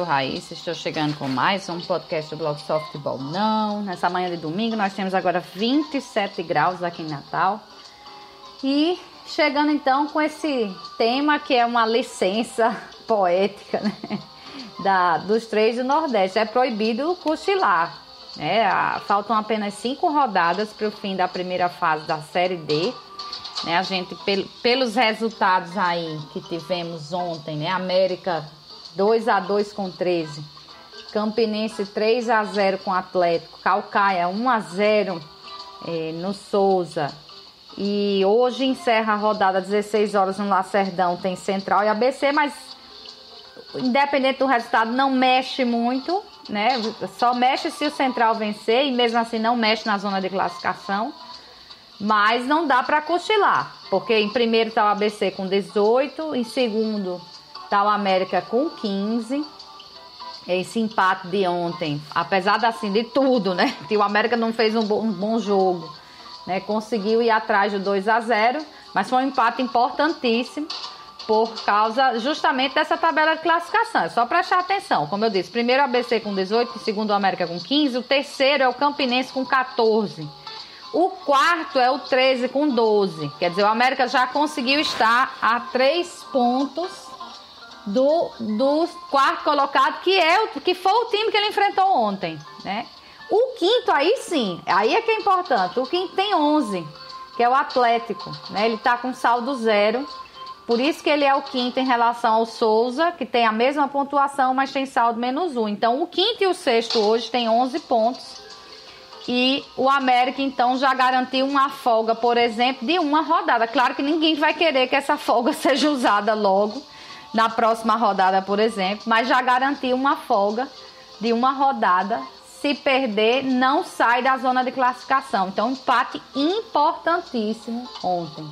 sou Raíssa, estou chegando com mais um podcast do blog Só Futebol Não. Nessa manhã de domingo nós temos agora 27 graus aqui em Natal. E chegando então com esse tema que é uma licença poética, né? Dos três do Nordeste. É proibido cochilar, né? Faltam apenas 5 rodadas para o fim da primeira fase da Série D. Né? A gente, pelos resultados aí que tivemos ontem, né? América 2-2 com 13, Campinense 3-0 com Atlético, Caucaia 1-0 no Souza. E hoje encerra a rodada 16 horas no Lacerdão, tem Central e ABC, mas independente do resultado não mexe muito, né? Só mexe se o Central vencer e mesmo assim não mexe na zona de classificação. Mas não dá para cochilar, porque em primeiro está o ABC com 18, em segundo está o América com 15. Esse empate de ontem, apesar de tudo, né? Que o América não fez um bom jogo, né? Conseguiu ir atrás do 2-0, mas foi um empate importantíssimo por causa justamente dessa tabela de classificação. É só prestar atenção, como eu disse, primeiro o ABC com 18, segundo o América com 15, o terceiro é o Campinense com 14. O quarto é o 13 com 12. Quer dizer, o América já conseguiu estar a 3 pontos do quarto colocado, que foi o time que ele enfrentou ontem, né? O quinto aí sim, aí é que é importante. O quinto tem 11, que é o Atlético, né? Ele tá com saldo 0. Por isso que ele é o quinto em relação ao Souza, que tem a mesma pontuação, mas tem saldo -1. Então, o quinto e o sexto hoje tem 11 pontos. E o América, então, já garantiu uma folga, por exemplo, de uma rodada. Claro que ninguém vai querer que essa folga seja usada logo na próxima rodada, por exemplo. Mas já garantiu uma folga de uma rodada. Se perder, não sai da zona de classificação. Então, empate importantíssimo ontem.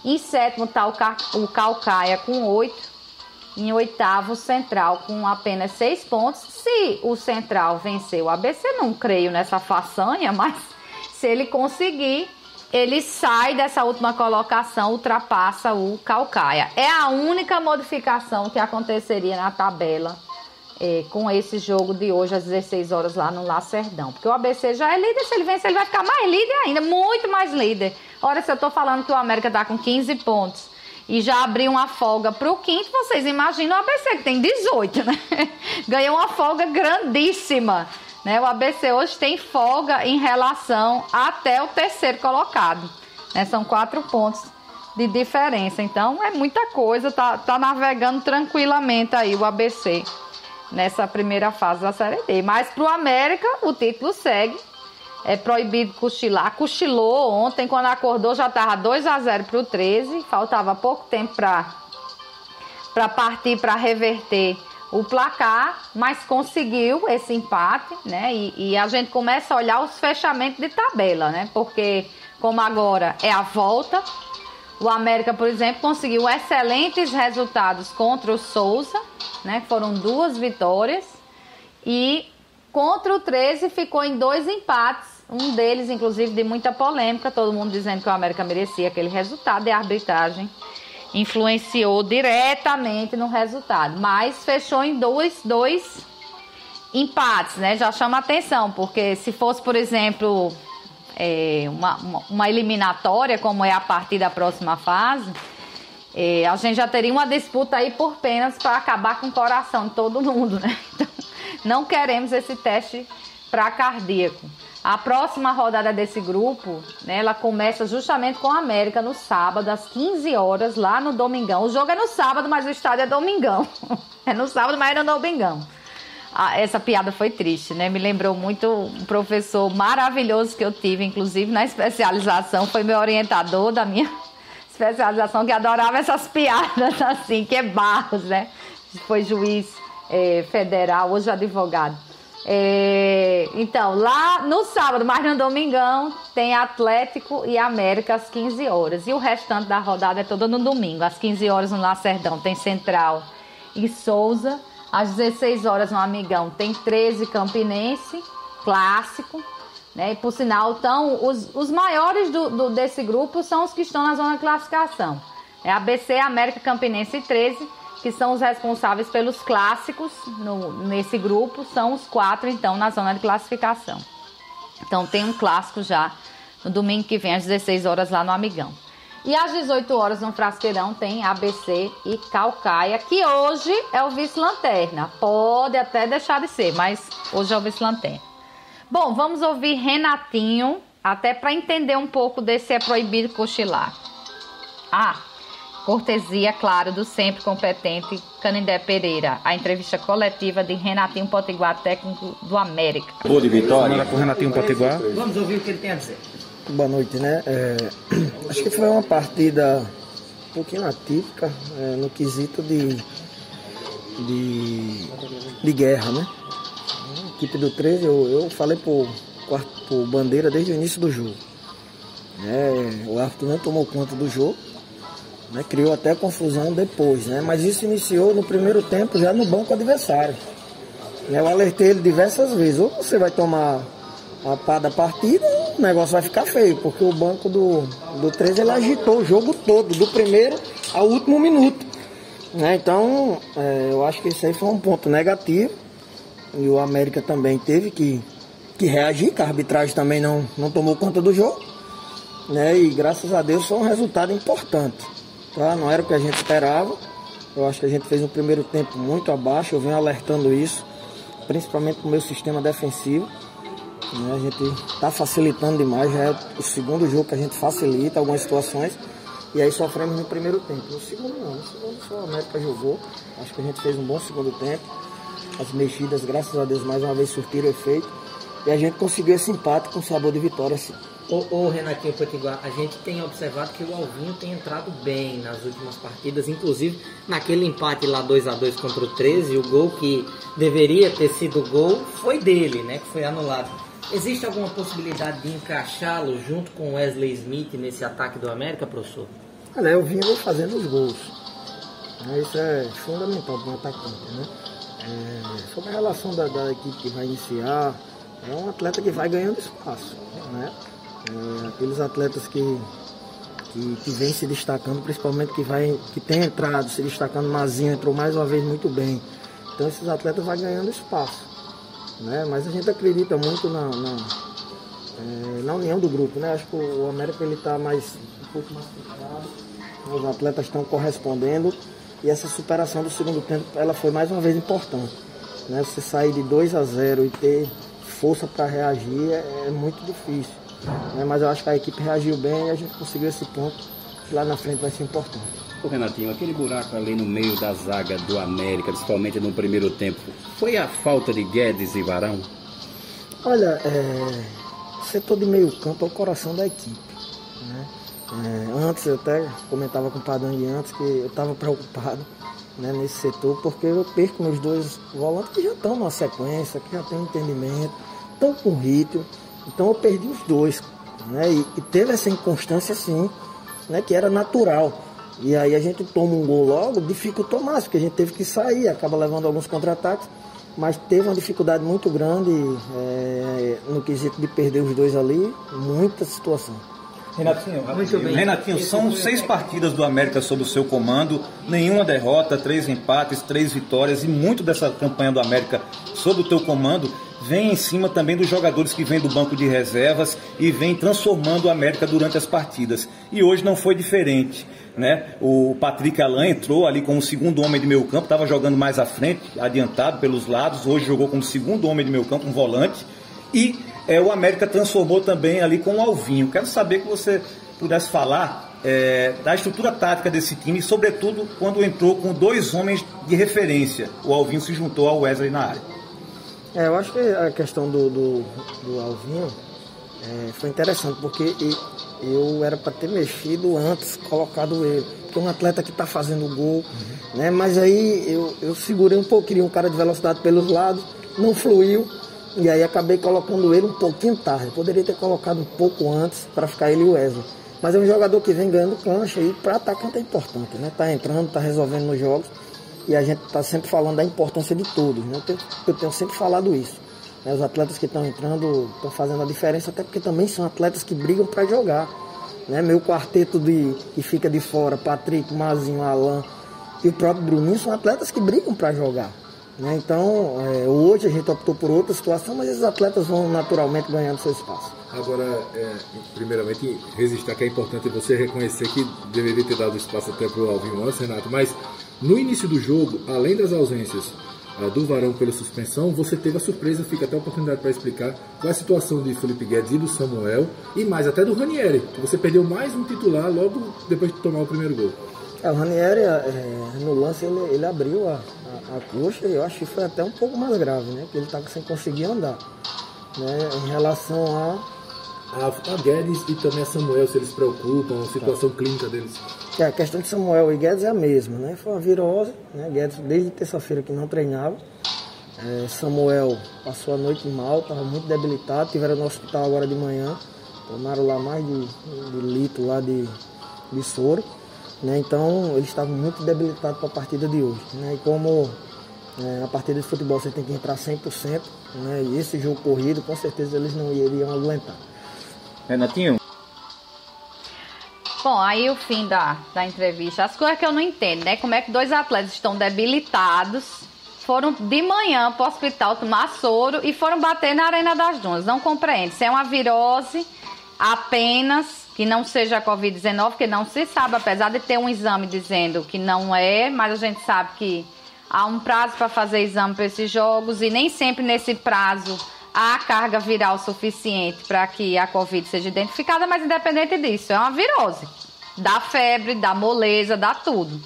Em sétimo está o Caucaia com 8. Em oitavo, o Central com apenas 6 pontos. Se o Central vencer o ABC, não creio nessa façanha, mas se ele conseguir, ele sai dessa última colocação, ultrapassa o Caucaia. É a única modificação que aconteceria na tabela com esse jogo de hoje às 16 horas lá no Lacerdão. Porque o ABC já é líder, se ele vencer, ele vai ficar mais líder ainda, muito mais líder. Ora, se eu estou falando que o América está com 15 pontos e já abriu uma folga para o quinto, vocês imaginam o ABC, que tem 18, né? Ganhou uma folga grandíssima, né? O ABC hoje tem folga em relação até o terceiro colocado, né? São 4 pontos de diferença. Então, é muita coisa, tá navegando tranquilamente aí o ABC nessa primeira fase da Série D. Mas para o América, o título segue. É proibido cochilar. Cochilou ontem, quando acordou já estava 2-0 para o 13. Faltava pouco tempo para partir, para reverter o placar, mas conseguiu esse empate, né? E a gente começa a olhar os fechamentos de tabela, né? Porque como agora é a volta, o América, por exemplo, conseguiu excelentes resultados contra o Souza, né? Foram 2 vitórias. E contra o 13 ficou em 2 empates, um deles inclusive de muita polêmica, todo mundo dizendo que o América merecia aquele resultado e a arbitragem influenciou diretamente no resultado, mas fechou em dois empates, né? Já chama atenção, porque se fosse, por exemplo, uma eliminatória, como é a partir da próxima fase, a gente já teria uma disputa aí por penas para acabar com o coração de todo mundo, né? Então, não queremos esse teste para cardíaco. A próxima rodada desse grupo, né, ela começa justamente com a América no sábado, às 15 horas, lá no Domingão. O jogo é no sábado, mas o estádio é Domingão. É no sábado, mas é no Domingão. Essa piada foi triste, né? Me lembrou muito um professor maravilhoso que eu tive, inclusive na especialização. Foi meu orientador da minha especialização, que adorava essas piadas assim, que é Barros, né? Foi juiz federal, hoje advogado. Então, lá no sábado, mas no Domingão, tem Atlético e América às 15 horas. E o restante da rodada é toda no domingo. Às 15 horas no Lacerdão tem Central e Souza. Às 16 horas no Amigão tem 13 Campinense, clássico. Né? E por sinal, então, os maiores desse grupo são os que estão na zona de classificação. ABC, América, Campinense e 13. que são os responsáveis pelos clássicos nesse grupo, são os 4, então, na zona de classificação. Então, tem um clássico já no domingo que vem, às 16 horas, lá no Amigão. E às 18 horas, no Frasqueirão, tem ABC e Caucaia, que hoje é o vice-lanterna. Pode até deixar de ser, mas hoje é o vice-lanterna. Bom, vamos ouvir Renatinho, até para entender um pouco desse é proibido cochilar. Cortesia, claro, do sempre competente Canindé Pereira. A entrevista coletiva de Renatinho Potiguar, técnico do América. Boa de vitória. Com o Renatinho Potiguar. Vamos ouvir o que ele tem a dizer. Boa noite, né? Acho que foi uma partida um pouquinho atípica no quesito de guerra, né? A equipe do 13, eu falei pro Bandeira desde o início do jogo. O árbitro não tomou conta do jogo, né? Criou até confusão depois, né? Mas isso iniciou no primeiro tempo já no banco adversário. Eu alertei ele diversas vezes, ou você vai tomar a pá da partida, o negócio vai ficar feio, porque o banco do 13 ele agitou o jogo todo, do primeiro ao último minuto, né? Então, eu acho que isso aí foi um ponto negativo, e o América também teve que reagir, que a arbitragem também não tomou conta do jogo, né? E graças a Deus foi um resultado importante, tá? Não era o que a gente esperava. Eu acho que a gente fez um primeiro tempo muito abaixo, eu venho alertando isso, principalmente com o meu sistema defensivo. A gente está facilitando demais, já é o segundo jogo que a gente facilita algumas situações, e aí sofremos no primeiro tempo. No segundo não, no segundo só a América jogou, acho que a gente fez um bom segundo tempo, as mexidas, graças a Deus, mais uma vez surtiram efeito, e a gente conseguiu esse empate com sabor de vitória, sim. Ô Renatinho Potiguar, a gente tem observado que o Alvinho tem entrado bem nas últimas partidas, inclusive naquele empate lá 2-2 contra o 13, o gol que deveria ter sido gol foi dele, né, que foi anulado. Existe alguma possibilidade de encaixá-lo junto com Wesley Smith nesse ataque do América, professor? Olha, eu vinha fazendo os gols. Isso é fundamental para um atacante, né? Sobre a relação da equipe que vai iniciar, é um atleta que vai ganhando espaço, né? Aqueles atletas que vem se destacando, principalmente que tem entrado, se destacando, Mazinho entrou mais uma vez muito bem. Então esses atletas vão ganhando espaço, né? Mas a gente acredita muito na união do grupo, né? Acho que o América ele está um pouco mais fechado, os atletas estão correspondendo, e essa superação do segundo tempo ela foi mais uma vez importante, né? Você sair de 2-0 e ter força para reagir é muito difícil, né? Mas eu acho que a equipe reagiu bem e a gente conseguiu esse ponto que lá na frente vai ser importante. Ô Renatinho, aquele buraco ali no meio da zaga do América, principalmente no primeiro tempo, foi a falta de Guedes e Varão? Olha, setor de meio campo é o coração da equipe, né? Antes eu até comentava com o Padangue antes que eu estava preocupado, né, nesse setor, porque eu perco meus dois volantes que já estão numa sequência, que já tem um entendimento, estão com ritmo, então eu perdi os dois, né? E teve essa inconstância sim, né, que era natural. E aí a gente toma um gol logo, dificultou mais, porque a gente teve que sair, acaba levando alguns contra-ataques, mas teve uma dificuldade muito grande no quesito de perder os dois ali, muita situação. Renatinho, são 6 partidas do América sob o seu comando, nenhuma derrota, 3 empates, 3 vitórias, e muito dessa campanha do América sob o teu comando vem em cima também dos jogadores que vêm do banco de reservas e vem transformando o América durante as partidas. E hoje não foi diferente, né? O Patrick Alain entrou ali como segundo homem de meio campo, estava jogando mais à frente, adiantado pelos lados, hoje jogou como segundo homem de meio campo, um volante, e o América transformou também ali com o Alvinho. Quero saber que você pudesse falar da estrutura tática desse time, e sobretudo quando entrou com 2 homens de referência. O Alvinho se juntou ao Wesley na área. Eu acho que a questão do Alvinho foi interessante, porque eu era para ter mexido antes, colocado ele, porque é um atleta que está fazendo gol, né? Mas aí eu segurei um pouco, queria um cara de velocidade pelos lados, não fluiu, e aí acabei colocando ele um pouquinho tarde. Eu poderia ter colocado um pouco antes para ficar ele e o Wesley, mas é um jogador que vem ganhando cancha, e para atacante é importante, né? Tá entrando, tá resolvendo nos jogos, e a gente está sempre falando da importância de todos, né? Eu tenho sempre falado isso, né? Os atletas que estão entrando estão fazendo a diferença, até porque também são atletas que brigam para jogar, né? Meu quarteto que fica de fora, Patrick, Mazinho, Alain, e o próprio Bruninho são atletas que brigam para jogar. Né? Então, hoje a gente optou por outra situação, mas esses atletas vão naturalmente ganhando seu espaço. Agora, primeiramente, registrar que é importante você reconhecer que deveria ter dado espaço até para o Alvinho antes, Renato, mas no início do jogo, além das ausências do Varão pela suspensão, você teve a surpresa, fica até a oportunidade para explicar qual é a situação de Felipe Guedes e do Samuel, e mais até do Ranieri, que você perdeu mais um titular logo depois de tomar o primeiro gol. O Ranieri, no lance, ele abriu a coxa, e eu acho que foi até um pouco mais grave, né? Porque ele estava sem conseguir andar. Né? Em relação a Guedes e também a Samuel, se eles se preocupam, a situação clínica deles. A questão de Samuel e Guedes é a mesma, né? Foi uma virose, né? Guedes desde terça-feira que não treinava. Samuel passou a noite mal, estava muito debilitado, tiveram no hospital agora de manhã, tomaram lá mais de litro lá de soro, né? Então eles estavam muito debilitados para a partida de hoje, né? E como na partida de futebol você tem que entrar 100%, né? E esse jogo corrido, com certeza eles não iriam aguentar. Renatinho? Bom, aí o fim da entrevista. As coisas que eu não entendo, né? Como é que 2 atletas estão debilitados, foram de manhã para o hospital tomar soro e foram bater na Arena das Dunas. Não compreendo. Se é uma virose apenas, que não seja a Covid-19, porque não se sabe, apesar de ter um exame dizendo que não é, mas a gente sabe que há um prazo para fazer exame para esses jogos e nem sempre nesse prazo há carga viral suficiente para que a Covid seja identificada, mas independente disso, é uma virose. Dá febre, dá moleza, dá tudo.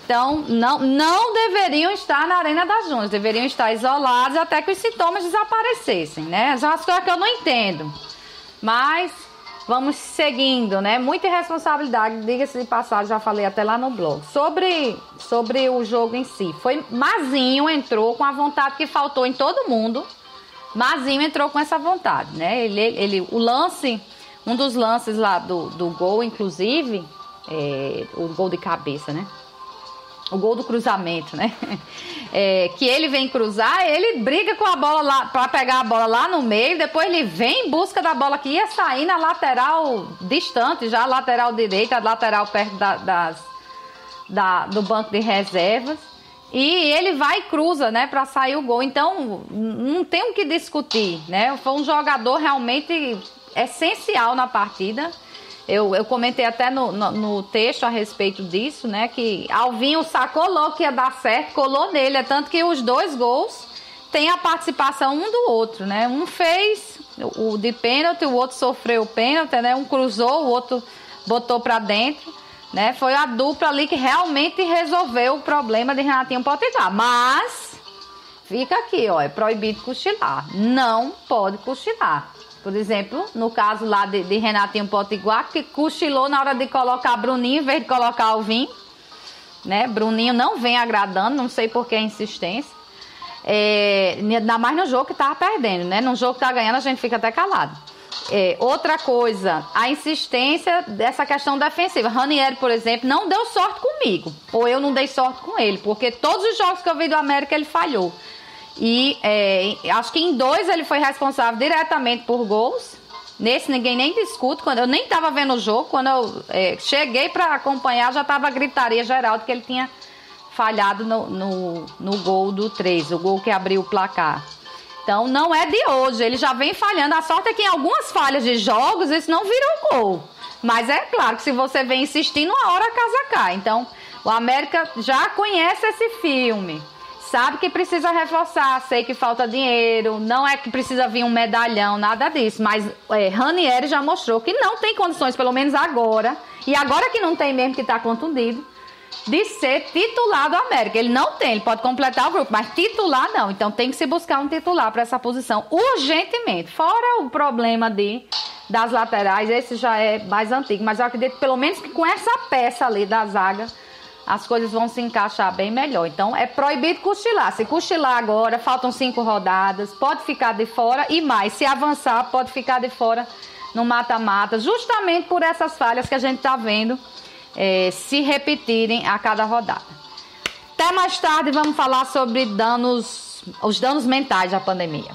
Então, não deveriam estar na Arena das Dunas, deveriam estar isolados até que os sintomas desaparecessem, né? São as coisas que eu não entendo. Mas vamos seguindo, né? Muita irresponsabilidade, diga-se de passagem, já falei até lá no blog. Sobre o jogo em si, Mazinho entrou com a vontade que faltou em todo mundo. Mazinho entrou com essa vontade, né? O lance, um dos lances lá do gol, inclusive, o gol de cabeça, né? O gol do cruzamento, né? Que ele vem cruzar, ele briga com a bola lá, para pegar a bola lá no meio, depois ele vem em busca da bola que ia sair na lateral distante, já lateral direita, lateral perto do banco de reservas. E ele vai e cruza, né, para sair o gol. Então, não tem o que discutir, né? Foi um jogador realmente essencial na partida. Eu comentei até no texto a respeito disso, né? Que Alvinho sacou logo que ia dar certo, colou nele. É tanto que os 2 gols têm a participação um do outro, né? Um fez o de pênalti, o outro sofreu o pênalti, né? Um cruzou, o outro botou para dentro. Né? Foi a dupla ali que realmente resolveu o problema de Renatinho Potiguar. Mas fica aqui, ó, é proibido cochilar. Não pode cochilar. Por exemplo, no caso lá de Renatinho Potiguar, que cochilou na hora de colocar Bruninho em vez de colocar Alvinho. Né? Bruninho não vem agradando, não sei por que a insistência. Ainda mais no jogo que tava perdendo, né? No jogo que tá ganhando, a gente fica até calado. Outra coisa, a insistência dessa questão defensiva. Ranieri, por exemplo, não deu sorte comigo, ou eu não dei sorte com ele, porque todos os jogos que eu vi do América ele falhou. E acho que em 2 ele foi responsável diretamente por gols. Nesse ninguém nem discute. Quando eu nem estava vendo o jogo, quando eu cheguei para acompanhar, já estava a gritaria geral de que ele tinha falhado no gol do 3, o gol que abriu o placar. Então, não é de hoje, ele já vem falhando. A sorte é que em algumas falhas de jogos, isso não virou gol. Mas é claro que se você vem insistindo, uma hora a casa cai. Então, o América já conhece esse filme. Sabe que precisa reforçar, sei que falta dinheiro, não é que precisa vir um medalhão, nada disso. Mas Ranieri já mostrou que não tem condições, pelo menos agora, e agora que não tem mesmo, que está contundido, de ser titular do América. Ele não tem, ele pode completar o grupo, mas titular não. Então tem que se buscar um titular para essa posição urgentemente. Fora o problema das laterais, esse já é mais antigo, mas eu acredito pelo menos que com essa peça ali da zaga as coisas vão se encaixar bem melhor. Então é proibido cochilar. Se cochilar agora, faltam 5 rodadas, pode ficar de fora, e mais, se avançar, pode ficar de fora no mata-mata, justamente por essas falhas que a gente está vendo se repetirem a cada rodada. Até mais tarde vamos falar sobre os danos mentais da pandemia.